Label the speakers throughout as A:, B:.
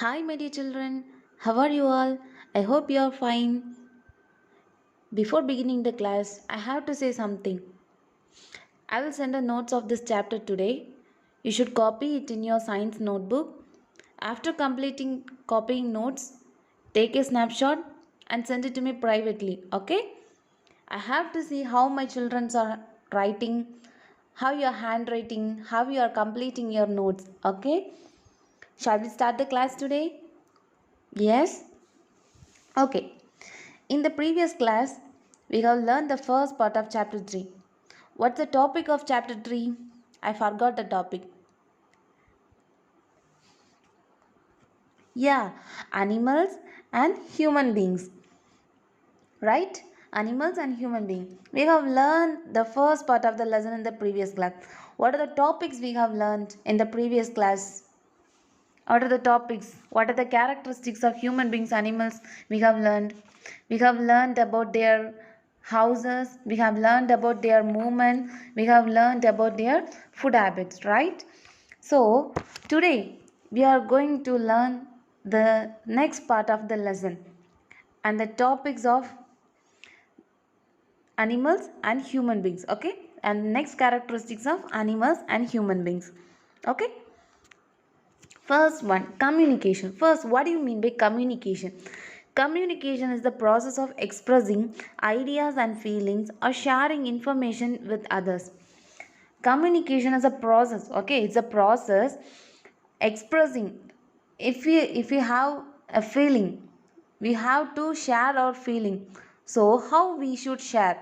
A: Hi, my dear children. How are you all? I hope you are fine. Before beginning the class, I have to say something. I will send the notes of this chapter today. You should copy it in your science notebook. After completing copying notes, take a snapshot and send it to me privately, okay? I have to see how my children are writing, how you are handwriting, how you are completing your notes, okay? Shall we start the class today? Yes? Okay. In the previous class, we have learned the first part of chapter 3. What's the topic of chapter 3? I forgot the topic. Yeah, animals and human beings. Right? Animals and human beings. We have learned the first part of the lesson in the previous class. What are the topics we have learned in the previous class? What are the topics? What are the characteristics of human beings, animals we have learned? We have learned about their houses, we have learned about their movement, we have learned about their food habits, right? So, today we are going to learn the next part of the lesson and the topics of animals and human beings, okay? And next characteristics of animals and human beings, okay? First one, communication. First, what do you mean by communication? Communication is the process of expressing ideas and feelings or sharing information with others. Communication is a process, okay? It's a process expressing. If we have a feeling, we have to share our feeling. So, how we should share?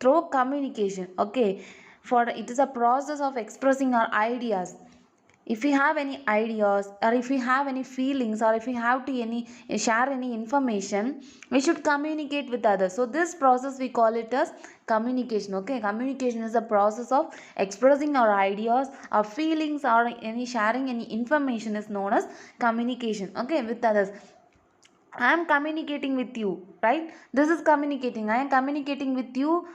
A: Through communication, okay? For it is a process of expressing our ideas. If we have any ideas or if we have any feelings or if we have to any share any information, we should communicate with others. So this process we call it as communication, okay? Communication is a process of expressing our ideas, our feelings, or any sharing any information is known as communication, okay, with others. I am communicating with you, right? This is communicating. I am communicating with you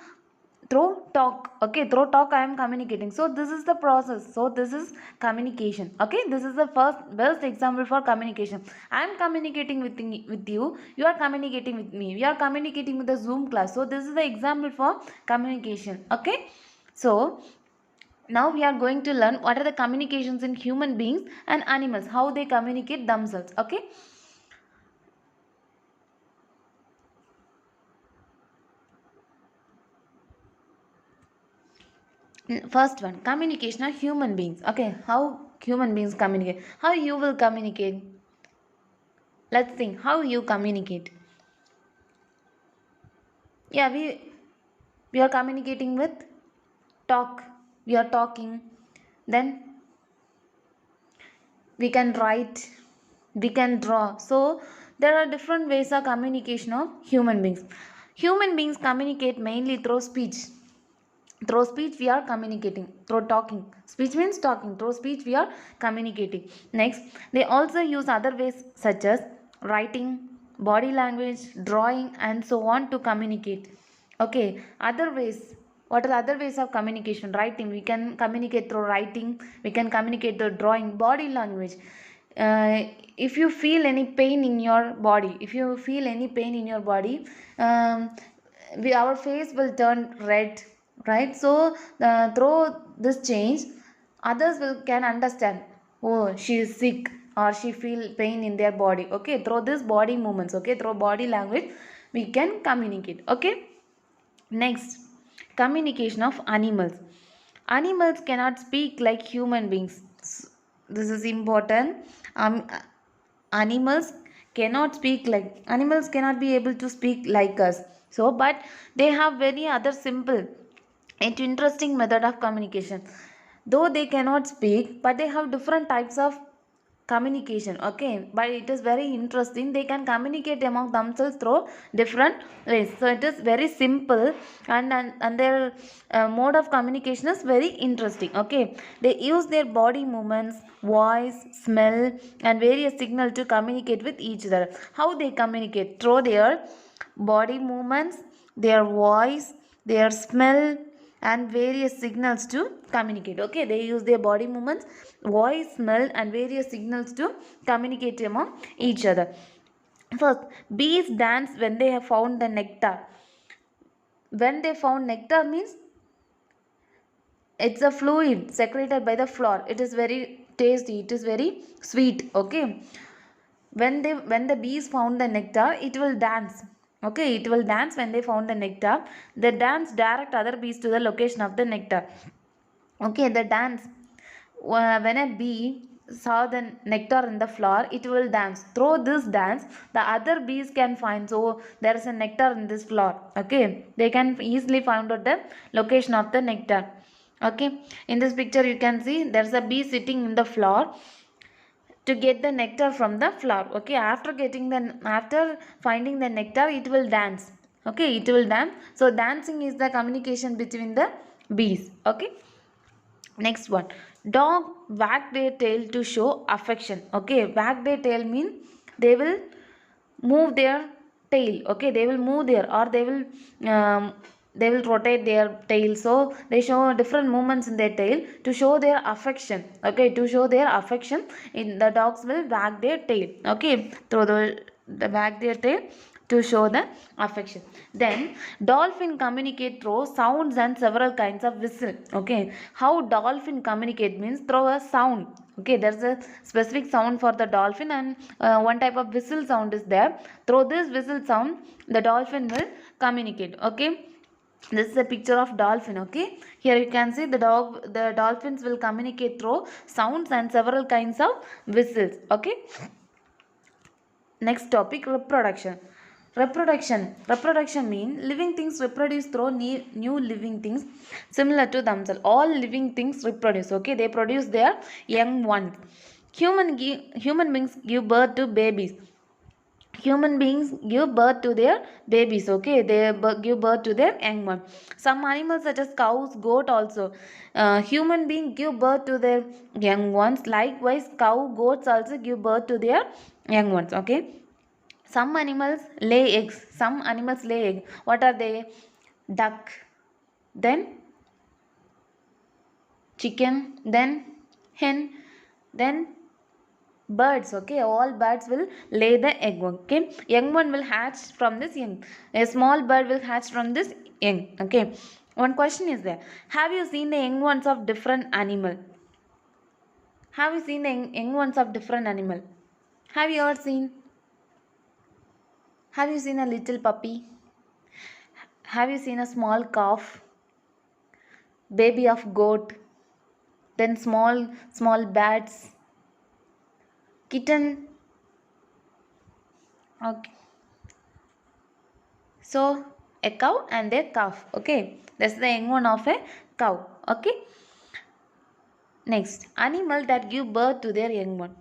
A: through talk, okay? Through talk I am communicating. So this is the process. So this is communication, okay? This is the first best example for communication. I am communicating with you, you are communicating with me, we are communicating with the Zoom class. So this is the example for communication, okay? So now we are going to learn what are the communications in human beings and animals, how they communicate themselves, okay? First one, communication of human beings, okay? How human beings communicate, how you will communicate. Let's think how you communicate. Yeah, we are communicating with talk. We are talking. Then we can write, we can draw. So there are different ways of communication of human beings. Human beings communicate mainly through speech. Through speech we are communicating. Through talking, speech means talking, through speech we are communicating. Next, they also use other ways such as writing, body language, drawing, and so on to communicate, okay? Other ways, what are the other ways of communication? Writing, we can communicate through writing, we can communicate through drawing. Body language, if you feel any pain in your body, if you feel any pain in your body, our face will turn red, right? So through this change, others will can understand, oh, she is sick or she feel pain in their body, okay? Through this body movements, okay, through body language we can communicate, okay? Next, communication of animals. Animals cannot speak like human beings. This is important. Animals cannot speak like, animals cannot be able to speak like us. So but they have very other simple and interesting method of communication. Though they cannot speak, but they have different types of communication, okay? But it is very interesting, they can communicate among themselves through different ways. So it is very simple, and their mode of communication is very interesting, okay? They use their body movements, voice, smell, and various signal to communicate with each other. How they communicate? Through their body movements, their voice, their smell, and various signals to communicate. Okay, they use their body movements, voice, smell, and various signals to communicate among each other. First, bees dance when they have found the nectar. When they found nectar means it's a fluid secreted by the flower. It is very tasty, it is very sweet. Okay, when the bees found the nectar, it will dance. Okay, it will dance when they found the nectar. The dance direct other bees to the location of the nectar. Okay, the dance, when a bee saw the nectar in the flower, it will dance. Through this dance, the other bees can find, so there is a nectar in this flower. Okay, they can easily find out the location of the nectar. Okay, in this picture you can see there's a bee sitting in the flower to get the nectar from the flower. Okay, after finding the nectar, it will dance. Okay, it will dance. So dancing is the communication between the bees. Okay, next one, dog wag their tail to show affection. Okay, wag their tail mean they will move their tail. Okay, they will move their, or they will rotate their tail, so they show different movements in their tail to show their affection. Okay, to show their affection, in the dogs will wag their tail. Okay, through the wag their tail to show the affection. Then dolphin communicate through sounds and several kinds of whistle. Okay, how dolphin communicate means through a sound. Okay, there's a specific sound for the dolphin, and one type of whistle sound is there. Through this whistle sound, the dolphin will communicate. Okay, this is a picture of dolphin. Okay, here you can see the dolphins will communicate through sounds and several kinds of whistles. Okay, next topic, reproduction. Reproduction means living things reproduce through new living things similar to themselves. All living things reproduce. Okay, they produce their young ones. Human beings give birth to babies. Human beings give birth to their babies. Okay, they give birth to their young one. Some animals such as cows, goat also, human beings give birth to their young ones. Likewise, cow, goats also give birth to their young ones. Okay, some animals lay eggs. Some animals lay egg. What are they? Duck, then chicken, then hen, then birds. Okay, all birds will lay the egg. Okay, young one will hatch from this young. A small bird will hatch from this young. Okay, one question is there, have you seen the young ones of different animal? Have you seen the young ones of different animal? Have you ever seen? Have you seen a little puppy? Have you seen a small calf, baby of goat, then small bats, kitten? Okay, so a cow and a calf. Okay, that's the young one of a cow. Okay, next, animal that give birth to their young one.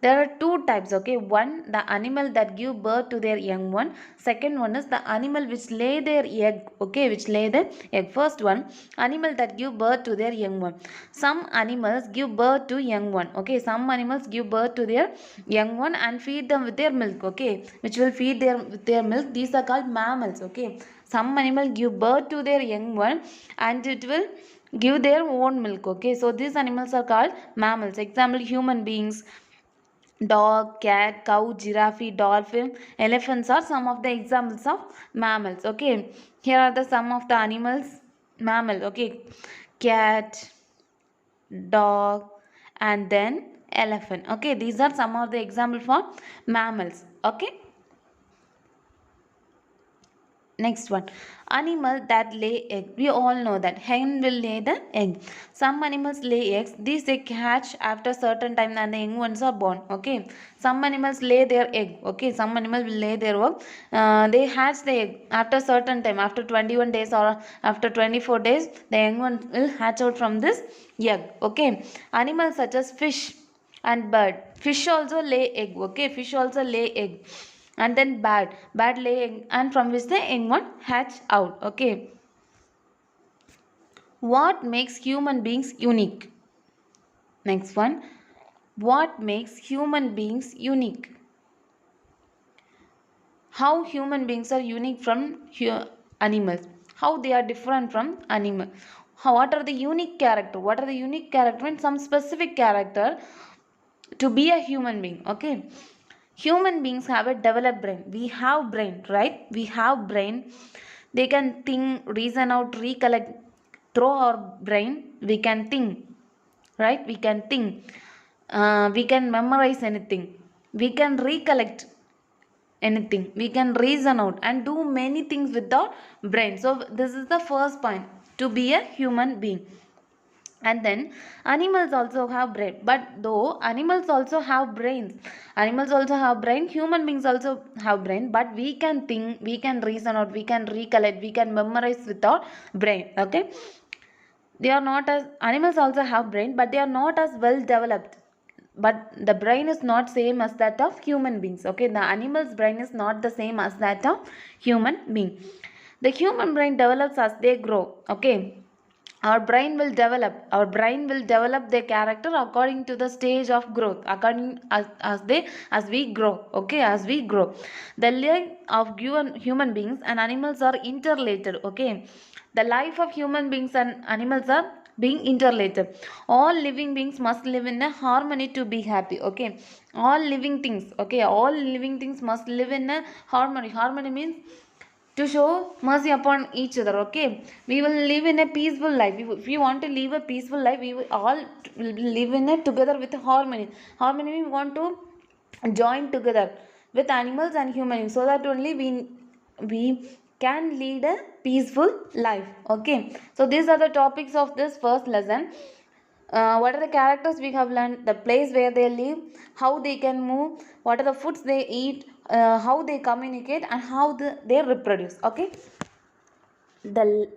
A: There are two types. Okay, one, the animal that give birth to their young one. Second one is the animal which lay their egg. Okay, which lay the egg. First one, animal that give birth to their young one. Some animals give birth to young one. Okay, some animals give birth to their young one and feed them with their milk. Okay, which will feed with their milk. These are called mammals. Okay, some animal give birth to their young one and it will give their own milk. Okay, so these animals are called mammals. Example, human beings, dog, cat, cow, giraffe, dolphin, elephants are some of the examples of mammals. Okay, here are the some of the animals, mammal. Okay, cat, dog, and then elephant. Okay, these are some of the examples for mammals. Okay, next one, animal that lay egg. We all know that hen will lay the egg. Some animals lay eggs. These egg hatch after certain time and the young ones are born. Okay, some animals lay their egg. Okay, some animals will lay their egg. They hatch the egg after certain time, after 21 days or after 24 days, the young one will hatch out from this egg. Okay, animals such as fish and bird. Fish also lay egg. Okay, fish also lay egg. And then bat lay egg, and from which the young one hatch out. Okay, what makes human beings unique? Next one, what makes human beings unique? How human beings are unique from animals? how they are different from animal. What are the unique character? What are the unique character? And some specific character to be a human being. Okay, human beings have a developed brain. We have brain, right? We have brain. They can think, reason out, recollect. Through our brain we can think, right? We can think, we can memorize anything, we can recollect anything, we can reason out and do many things with our brain. So this is the first point, to be a human being. And then animals also have brain, but though animals also have brains, animals also have brain, human beings also have brain, but we can think, we can reason out, we can recollect, we can memorize with our brain. Okay, they are not as, animals also have brain, but they are not as well developed, but the brain is not same as that of human beings. Okay, the animal's brain is not the same as that of human being. The human brain develops as they grow. Okay, our brain will develop, our brain will develop their character according to the stage of growth, according as we grow. Okay, as we grow, the life of human beings and animals are interrelated. Okay, the life of human beings and animals are being interrelated. All living beings must live in a harmony to be happy. Okay, all living things, okay, all living things must live in a harmony. Harmony means to show mercy upon each other. Okay, we will live in a peaceful life. If we want to live a peaceful life, we will all live in it together with harmony. Harmony, we want to join together with animals and humans, so that only we can lead a peaceful life. Okay, so these are the topics of this first lesson. What are the characters we have learned, the place where they live, how they can move, what are the foods they eat, how they communicate, and how they reproduce. Okay, the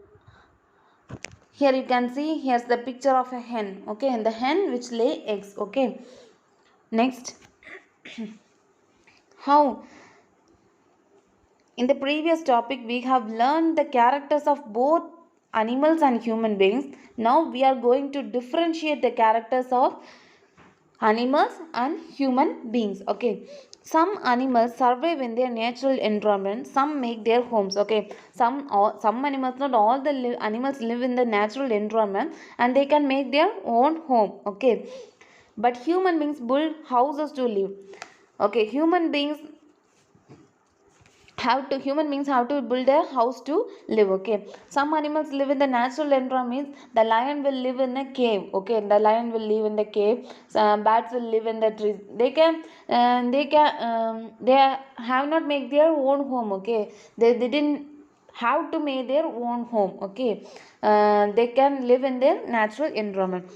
A: here you can see, here's the picture of a hen. Okay, and the hen which lay eggs. Okay, next, how in the previous topic we have learned the characters of both animals and human beings. Now we are going to differentiate the characters of animals and human beings. Okay, some animals survive in their natural environment, some make their homes. Okay, some animals, not all the animals live in the natural environment and they can make their own home. Okay, but human beings build houses to live. Okay, human beings have to build a house to live. Okay, some animals live in the natural environment. The lion will live in a cave. Okay, the lion will live in the cave. Bats will live in the trees. They have not make their own home. Okay, they didn't have to make their own home. Okay, they can live in their natural environment.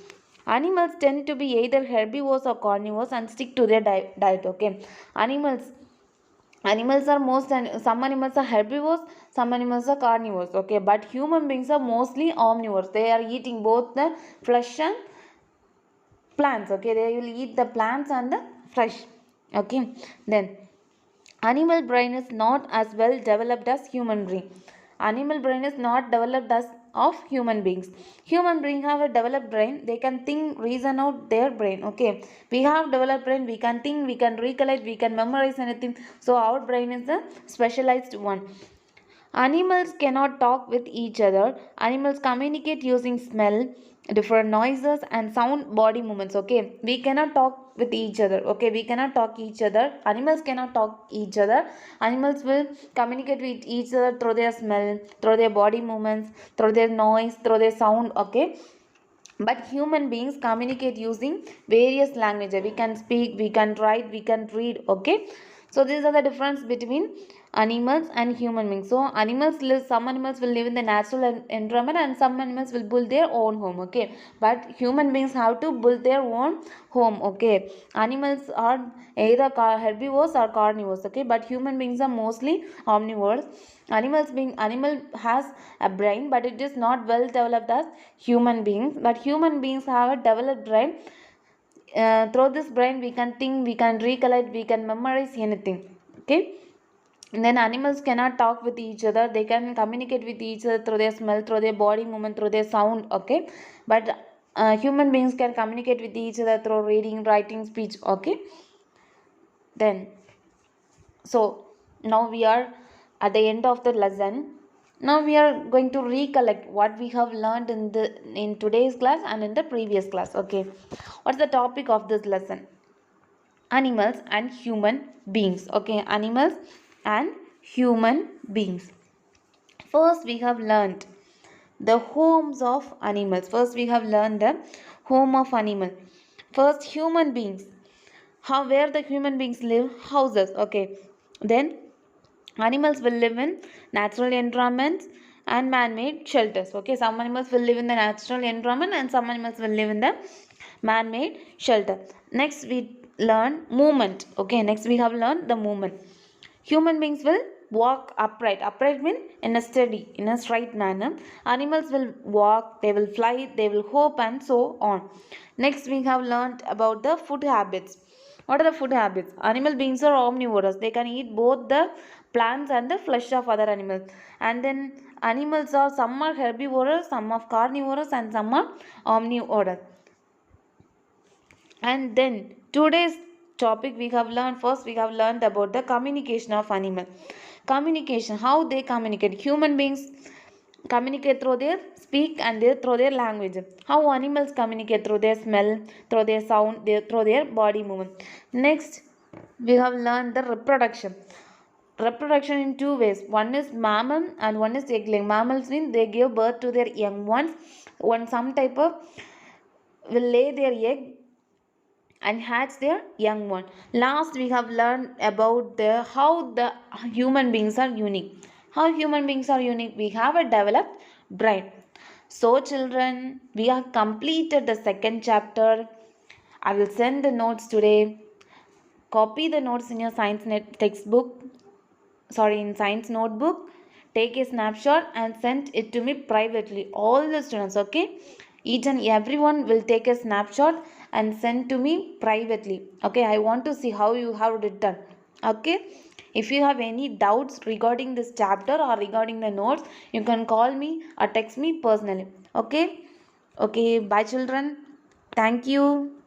A: Animals tend to be either herbivores or carnivores and stick to their diet. Okay, animals are most, and some animals are herbivores, some animals are carnivores. Okay, but human beings are mostly omnivores. They are eating both the flesh and plants. Okay, they will eat the plants and the flesh. Okay, then animal brain is not as well developed as human brain. Animal brain is not developed as of human beings. Human beings have a developed brain. They can think, reason out their brain. Okay, we have developed brain, we can think, we can recollect, we can memorize anything. So our brain is a specialized one. Animals cannot talk with each other. Animals communicate using smell, different noises, and sound body movements. Okay, we cannot talk with each other. Okay, we cannot talk each other. Animals cannot talk each other. Animals will communicate with each other through their smell, through their body movements, through their noise, through their sound. Okay, but human beings communicate using various languages. We can speak, we can write, we can read. Okay, so these are the difference between animals and human beings. So animals live, some animals will live in the natural environment and some animals will build their own home. Okay, but human beings have to build their own home. Okay, animals are either herbivores or carnivores. Okay, but human beings are mostly omnivores. Animal has a brain, but it is not well developed as human beings. But human beings have a developed brain. Through this brain we can think, we can recollect, we can memorize anything. Okay, and then animals cannot talk with each other. They can communicate with each other through their smell, through their body movement, through their sound. Okay, but human beings can communicate with each other through reading, writing, speech. Okay, then so now we are at the end of the lesson. Now we are going to recollect what we have learned in today's class and in the previous class. Okay, what's the topic of this lesson? Animals and human beings. Okay, animals and human beings. First we have learned the homes of animals. First we have learned the home of animal. First, human beings. How, where the human beings live? Houses. Okay, then animals will live in natural environments and man-made shelters. Okay, some animals will live in the natural environment and some animals will live in the man-made shelter. Next we learn movement. Okay, next we have learned the movement. Human beings will walk upright. Upright means in a steady, in a straight manner. Animals will walk, they will fly, they will hop, and so on. Next, we have learned about the food habits. What are the food habits? Animal beings are omnivorous. They can eat both the plants and the flesh of other animals. And then animals are, some are herbivorous, some are carnivorous, and some are omnivorous. And then today's topic we have learned, first we have learned about the communication of animal. Communication, how they communicate. Human beings communicate through their speak and through their language. How animals communicate? Through their smell, through their sound, through their body movement. Next we have learned the reproduction. Reproduction in two ways. One is mammal and one is egg-laying. Mammals mean they give birth to their young ones. One some type of will lay their egg and hatch their young one. Last we have learned about the how the human beings are unique. How human beings are unique? We have a developed brain. So children, we have completed the second chapter. I will send the notes today. Copy the notes in your science net textbook. In science notebook. Take a snapshot and send it to me privately. All the students, okay? Each and everyone will take a snapshot and send to me privately. Okay, I want to see how you have written. Okay, if you have any doubts regarding this chapter or regarding the notes, you can call me or text me personally. Okay, bye children. Thank you.